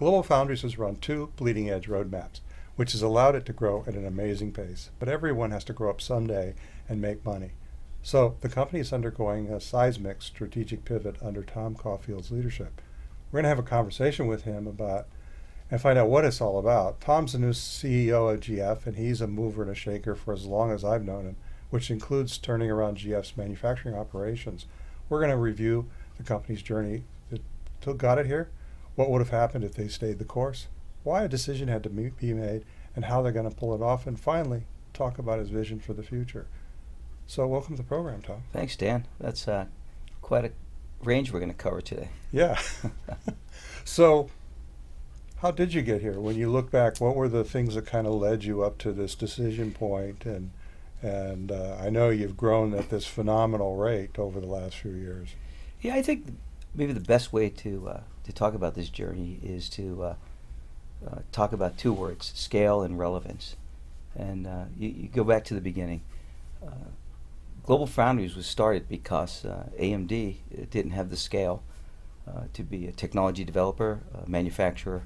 GlobalFoundries has run two bleeding-edge roadmaps, which has allowed it to grow at an amazing pace. But everyone has to grow up someday and make money. So the company is undergoing a seismic strategic pivot under Tom Caulfield's leadership. We're going to have a conversation with him about and find out what it's all about. Tom's the new CEO of GF, and he's a mover and a shaker for as long as I've known him, which includes turning around GF's manufacturing operations. We're going to review the company's journey that got it here, what would have happened if they stayed the course, why a decision had to be made, and how they're going to pull it off, and finally, talk about his vision for the future. So welcome to the program, Tom. Thanks, Dan. That's quite a range we're going to cover today. Yeah. So how did you get here? When you look back, what were the things that kind of led you up to this decision point? And I know you've grown at this phenomenal rate over the last few years. Yeah, I think maybe the best way to talk about this journey is to talk about two words: scale and relevance. And you go back to the beginning. GlobalFoundries was started because AMD didn't have the scale to be a technology developer, a manufacturer,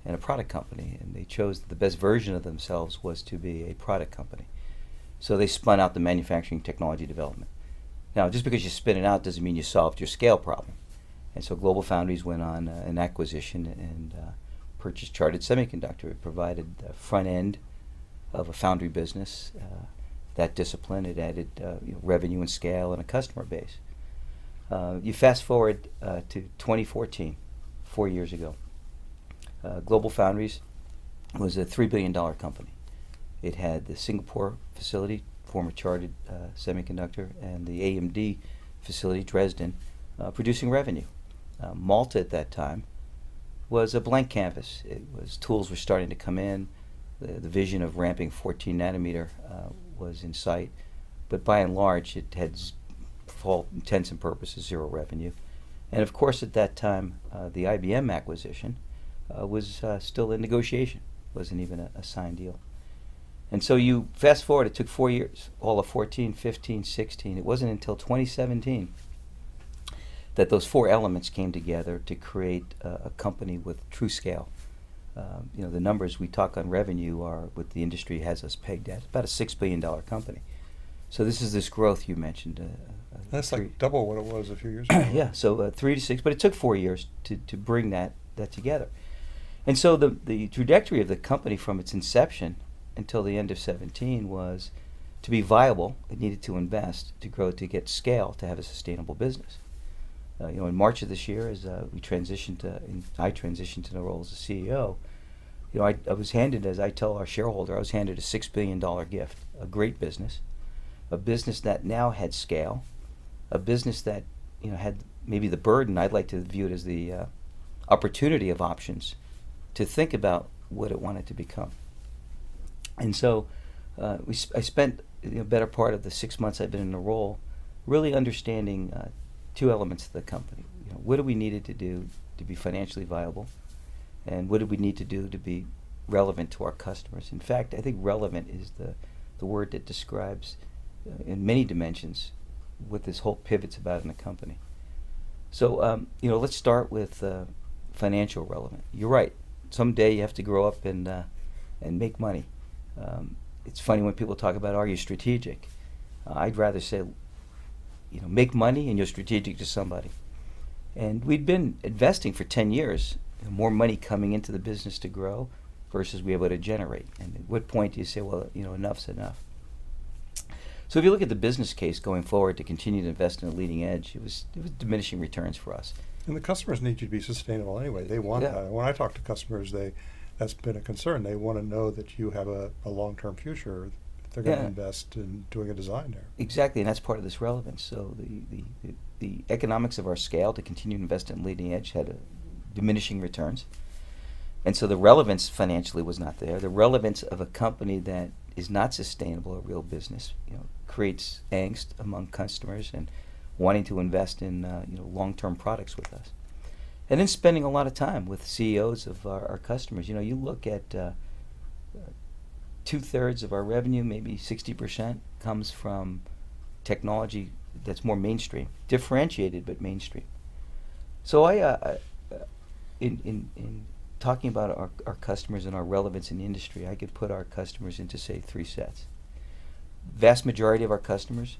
and a product company, and they chose that the best version of themselves was to be a product company. So they spun out the manufacturing technology development. Now, just because you spin it out doesn't mean you solved your scale problem. And so GlobalFoundries went on an acquisition and purchased Chartered Semiconductor. It provided the front end of a foundry business. That discipline, it added revenue and scale and a customer base. You fast forward to 2014, 4 years ago. GlobalFoundries was a $3 billion company. It had the Singapore facility, former Chartered Semiconductor, and the AMD facility, Dresden, producing revenue. Malta at that time was a blank canvas. Tools were starting to come in. The vision of ramping 14 nanometer was in sight, but by and large it had, for all intents and purposes, zero revenue. And of course at that time the IBM acquisition was still in negotiation, wasn't even a signed deal. And so you fast forward, it took 4 years, all of 14, 15, 16. It wasn't until 2017 that those four elements came together to create a company with true scale. The numbers we talk on revenue are what the industry has us pegged at, about a $6 billion company. So this is this growth you mentioned. That's like double what it was a few years ago. Yeah, so 3 to 6, but it took 4 years to bring that together. And so the trajectory of the company from its inception until the end of 17 was to be viable. It needed to invest, to grow, to get scale, to have a sustainable business. In March of this year, as I transitioned to the role as a CEO, I was handed, as I tell our shareholder, I was handed a $6 billion gift, a great business, a business that now had scale, a business that had maybe the burden. I'd like to view it as the opportunity of options to think about what it wanted to become. And so I spent the better part of the 6 months I've been in the role really understanding two elements of the company. What do we needed to do to be financially viable, and what did we need to do to be relevant to our customers? In fact, I think relevant is the word that describes in many dimensions what this whole pivot's about in the company. So let's start with financial relevant. You're right. Someday you have to grow up and make money. It's funny when people talk about, are you strategic? I'd rather say, make money and you're strategic to somebody. And we'd been investing for 10 years, more money coming into the business to grow versus we were able to generate. And at what point do you say, well, enough's enough? So if you look at the business case going forward to continue to invest in the leading edge, it was diminishing returns for us. And the customers need you to be sustainable anyway. They want that. When I talk to customers, that's been a concern. They want to know that you have a long-term future. They're going to invest in doing a design there. Exactly, and that's part of this relevance. So the economics of our scale to continue to invest in leading edge had diminishing returns. And so the relevance financially was not there. The relevance of a company that is not sustainable, a real business, creates angst among customers and wanting to invest in long-term products with us. And then spending a lot of time with CEOs of our customers. You look at 2/3 of our revenue, maybe 60%, comes from technology that's more mainstream, differentiated but mainstream. So in talking about our customers and our relevance in the industry, I could put our customers into, say, 3 sets. Vast majority of our customers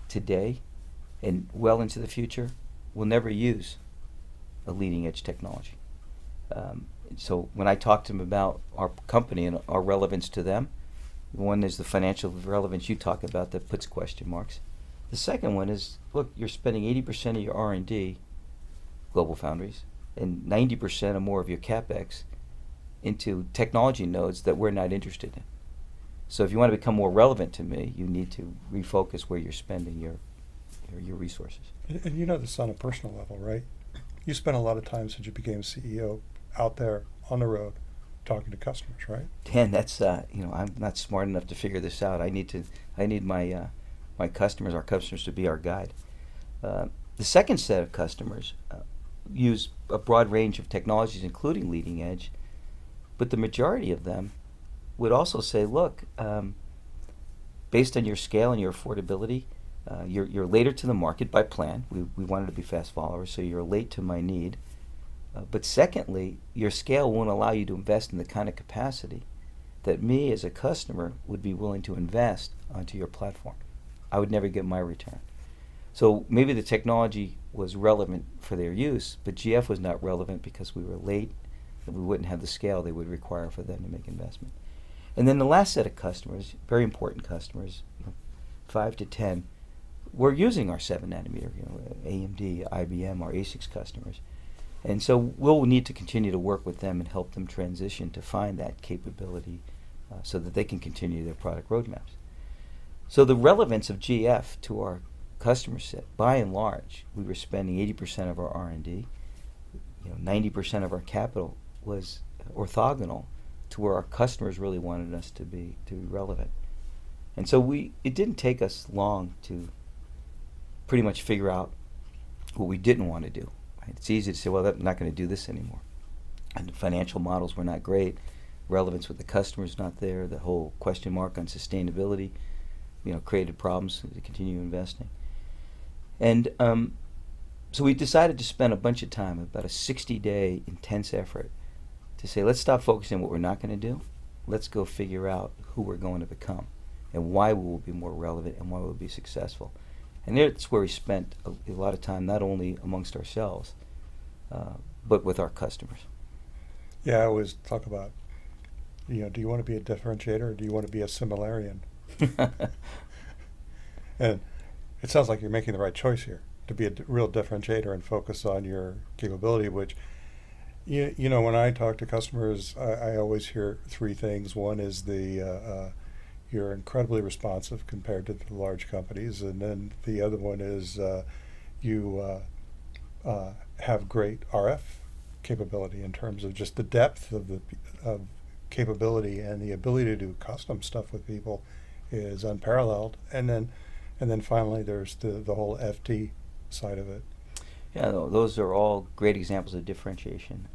today and well into the future will never use a leading edge technology. So when I talk to them about our company and our relevance to them, one is the financial relevance you talk about that puts question marks. The second one is, look, you're spending 80% of your R&D, GlobalFoundries, and 90% or more of your CapEx into technology nodes that we're not interested in. So if you want to become more relevant to me, you need to refocus where you're spending your resources. And you know this on a personal level, right? You spent a lot of time since you became CEO out there on the road talking to customers, right? Dan, that's I'm not smart enough to figure this out. I need my my customers, our customers, to be our guide. The second set of customers use a broad range of technologies, including leading edge, but the majority of them would also say, look, based on your scale and your affordability, you're later to the market by plan. We wanted to be fast followers, so you're late to my need. But secondly, your scale won't allow you to invest in the kind of capacity that me as a customer would be willing to invest onto your platform. I would never get my return. So maybe the technology was relevant for their use, but GF was not relevant because we were late and we wouldn't have the scale they would require for them to make investment. And then the last set of customers, very important customers, 5 to 10, were using our 7 nanometer, AMD, IBM, our ASICs customers. And so we'll need to continue to work with them and help them transition to find that capability so that they can continue their product roadmaps. So the relevance of GF to our customer set, by and large, we were spending 80% of our R&D, 90% of our capital was orthogonal to where our customers really wanted us to be relevant. And so it didn't take us long to pretty much figure out what we didn't want to do. Right? It's easy to say, well, I'm not going to do this anymore. And the financial models were not great. Relevance with the customers not there. The whole question mark on sustainability, created problems to continue investing. And so we decided to spend a bunch of time, about a 60-day intense effort, to say, let's stop focusing on what we're not going to do. Let's go figure out who we're going to become and why we will be more relevant and why we'll be successful. And that's where we spent a lot of time, not only amongst ourselves, but with our customers. Yeah, I always talk about, do you want to be a differentiator or do you want to be a similarian? And it sounds like you're making the right choice here, to be a real differentiator and focus on your capability, which, when I talk to customers, I always hear 3 things. One is you're incredibly responsive compared to the large companies, and then the other one is you have great RF capability in terms of just the depth of capability, and the ability to do custom stuff with people is unparalleled. And then finally there's the whole FT side of it. Yeah, those are all great examples of differentiation.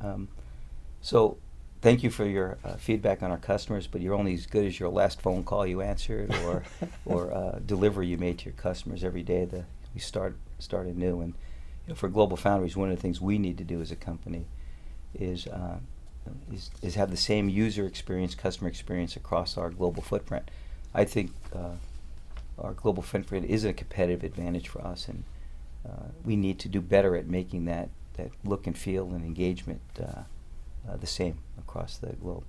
So thank you for your feedback on our customers, but you're only as good as your last phone call you answered or delivery you made to your customers every day that we start anew. And for GlobalFoundries, one of the things we need to do as a company is have the same user experience, customer experience across our global footprint. I think our global footprint is a competitive advantage for us, and we need to do better at making that look and feel and engagement the same across the globe.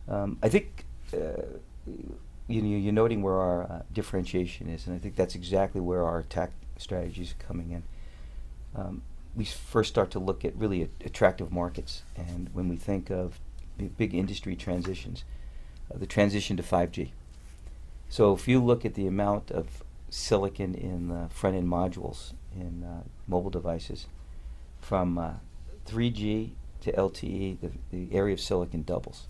I think you're noting where our differentiation is, and I think that's exactly where our attack strategy is coming in. We first start to look at really attractive markets, and when we think of big industry transitions, the transition to 5G. So if you look at the amount of silicon in the front-end modules in mobile devices, from 3G to LTE, the area of silicon doubles.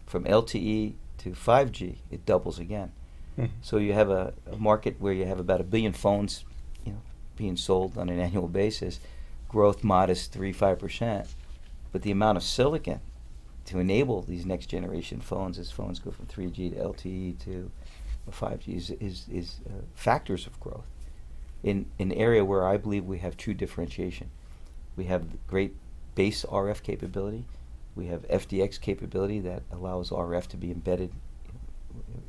From LTE to 5G, it doubles again. Mm-hmm. So you have a market where you have about 1 billion phones, being sold on an annual basis, growth modest 3-5%, but the amount of silicon to enable these next generation phones, as phones go from 3G to LTE to 5G, is factors of growth in an area where I believe we have true differentiation. We have great base RF capability, We have FDX capability that allows RF to be embedded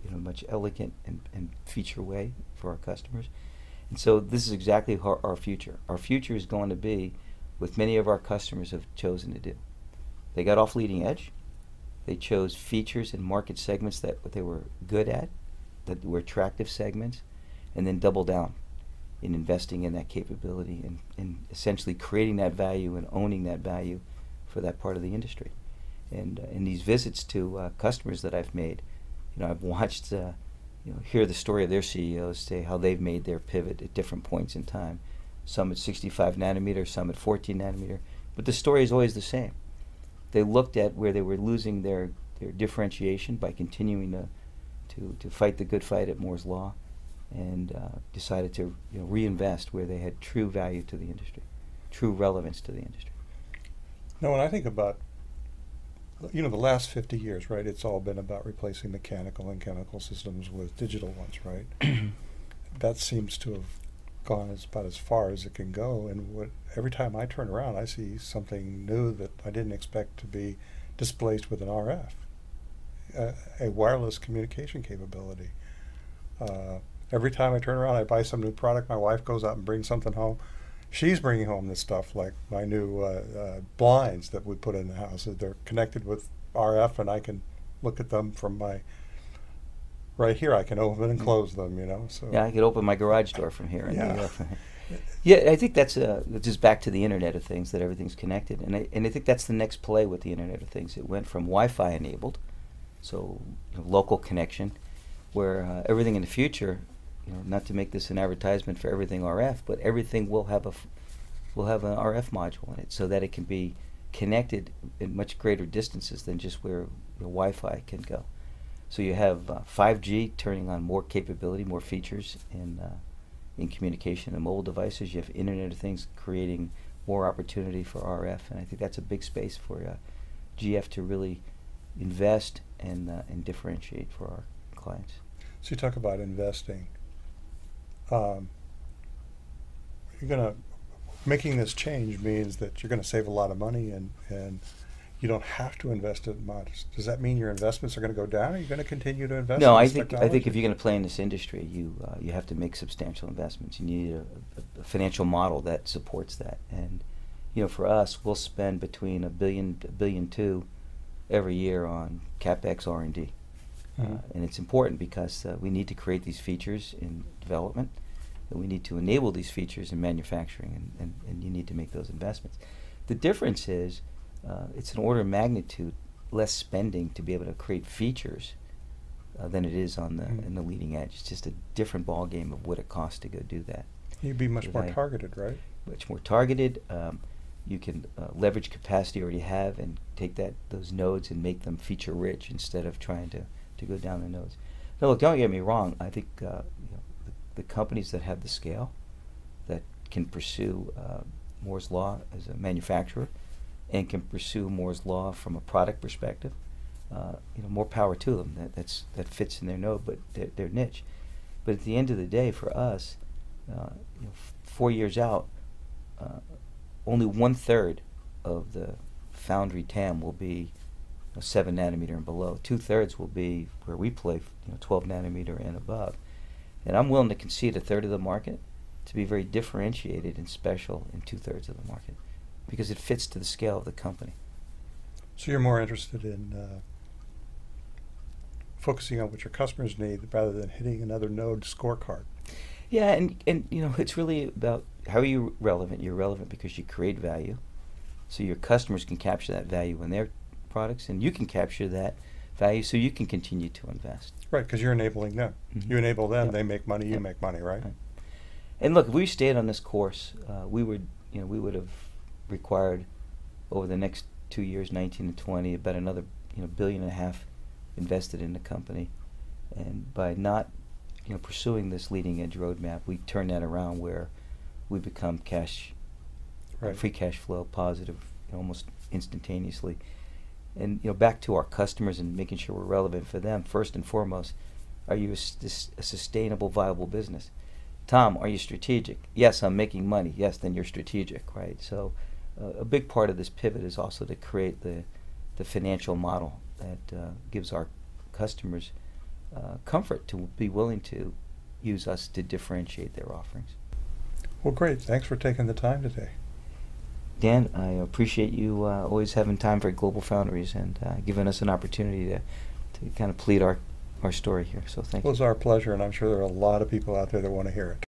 in a much elegant and feature way for our customers. And so this is exactly our future. Our future is going to be what many of our customers have chosen to do. They got off leading edge. They chose features and market segments that they were good at, that were attractive segments, and then double down in investing in that capability and essentially creating that value and owning that value for that part of the industry. And in these visits to customers that I've made, I've watched, hear the story of their CEOs say how they've made their pivot at different points in time. Some at 65 nanometer, some at 14 nanometer, but the story is always the same. They looked at where they were losing their differentiation by continuing to fight the good fight at Moore's Law, and decided to reinvest where they had true value to the industry, true relevance to the industry. Now, when I think about the last 50 years, right, it's all been about replacing mechanical and chemical systems with digital ones, right? That seems to have gone about as far as it can go, and every time I turn around, I see something new that I didn't expect to be displaced with an RF, a wireless communication capability. Every time I turn around, I buy some new product. My wife goes out and brings something home. She's bringing home this stuff like my new blinds that we put in the house. They're connected with RF, and I can look at them from right here. I can open and close them, So yeah, I could open my garage door from here. Yeah. Yeah, I think that's just back to the Internet of Things, that everything's connected, and I think that's the next play with the Internet of Things. It went from Wi-Fi enabled, so local connection, where everything in the future, not to make this an advertisement for everything RF, but everything will have an RF module in it, so that it can be connected at much greater distances than just where Wi-Fi can go. So you have 5G turning on more capability, more features in communication and mobile devices. You have Internet of Things creating more opportunity for RF, and I think that's a big space for GF to really invest and differentiate for our clients. So you talk about investing. Making this change means that you're going to save a lot of money, and you don't have to invest as much. Does that mean your investments are going to go down? Are you going to continue to invest? No, in I this think technology? if you're going to play in this industry, you have to make substantial investments. You need a financial model that supports that. And for us, we'll spend between $1 billion to $1.2 billion every year on CapEx R&D. And it's important because we need to create these features in development, and we need to enable these features in manufacturing, and you need to make those investments. The difference is it's an order of magnitude less spending to be able to create features than it is on in the leading edge. It's just a different ball game of what it costs to go do that. You'd be much more targeted, right? Much more targeted. You can leverage capacity you already have and take those nodes and make them feature rich instead of trying to go down the nodes. Now, look, don't get me wrong. I think the companies that have the scale, that can pursue Moore's Law as a manufacturer, and can pursue Moore's Law from a product perspective, more power to them. That fits in their node, but their niche. But at the end of the day, for us, 4 years out, only 1/3 of the foundry TAM will be 7 nanometer and below. 2/3 will be where we play, 12 nanometer and above. And I'm willing to concede 1/3 of the market to be very differentiated and special in 2/3 of the market, because it fits to the scale of the company. So you're more interested in focusing on what your customers need rather than hitting another node scorecard. Yeah, and it's really about how are you relevant. You're relevant because you create value, so your customers can capture that value in their products, and you can capture that value so you can continue to invest. Right, because you're enabling them. You enable them, Yep. they make money, you Yep. make money, right? And look, if we stayed on this course, we would have required over the next 2 years, 19 and 20, about another $1.5 billion invested in the company. And by not pursuing this leading edge roadmap, we turn that around where we become free cash flow positive almost instantaneously. And back to our customers and making sure we're relevant for them. First and foremost, are you a sustainable, viable business? Tom, are you strategic? Yes, I'm making money. Yes, then you're strategic, right? So a big part of this pivot is also to create the the financial model that gives our customers comfort to be willing to use us to differentiate their offerings. Well, great. Thanks for taking the time today. Dan, I appreciate you always having time for Global Foundries and giving us an opportunity to kind of plead our story here. So thank you. It was our pleasure, and I'm sure there are a lot of people out there that want to hear it.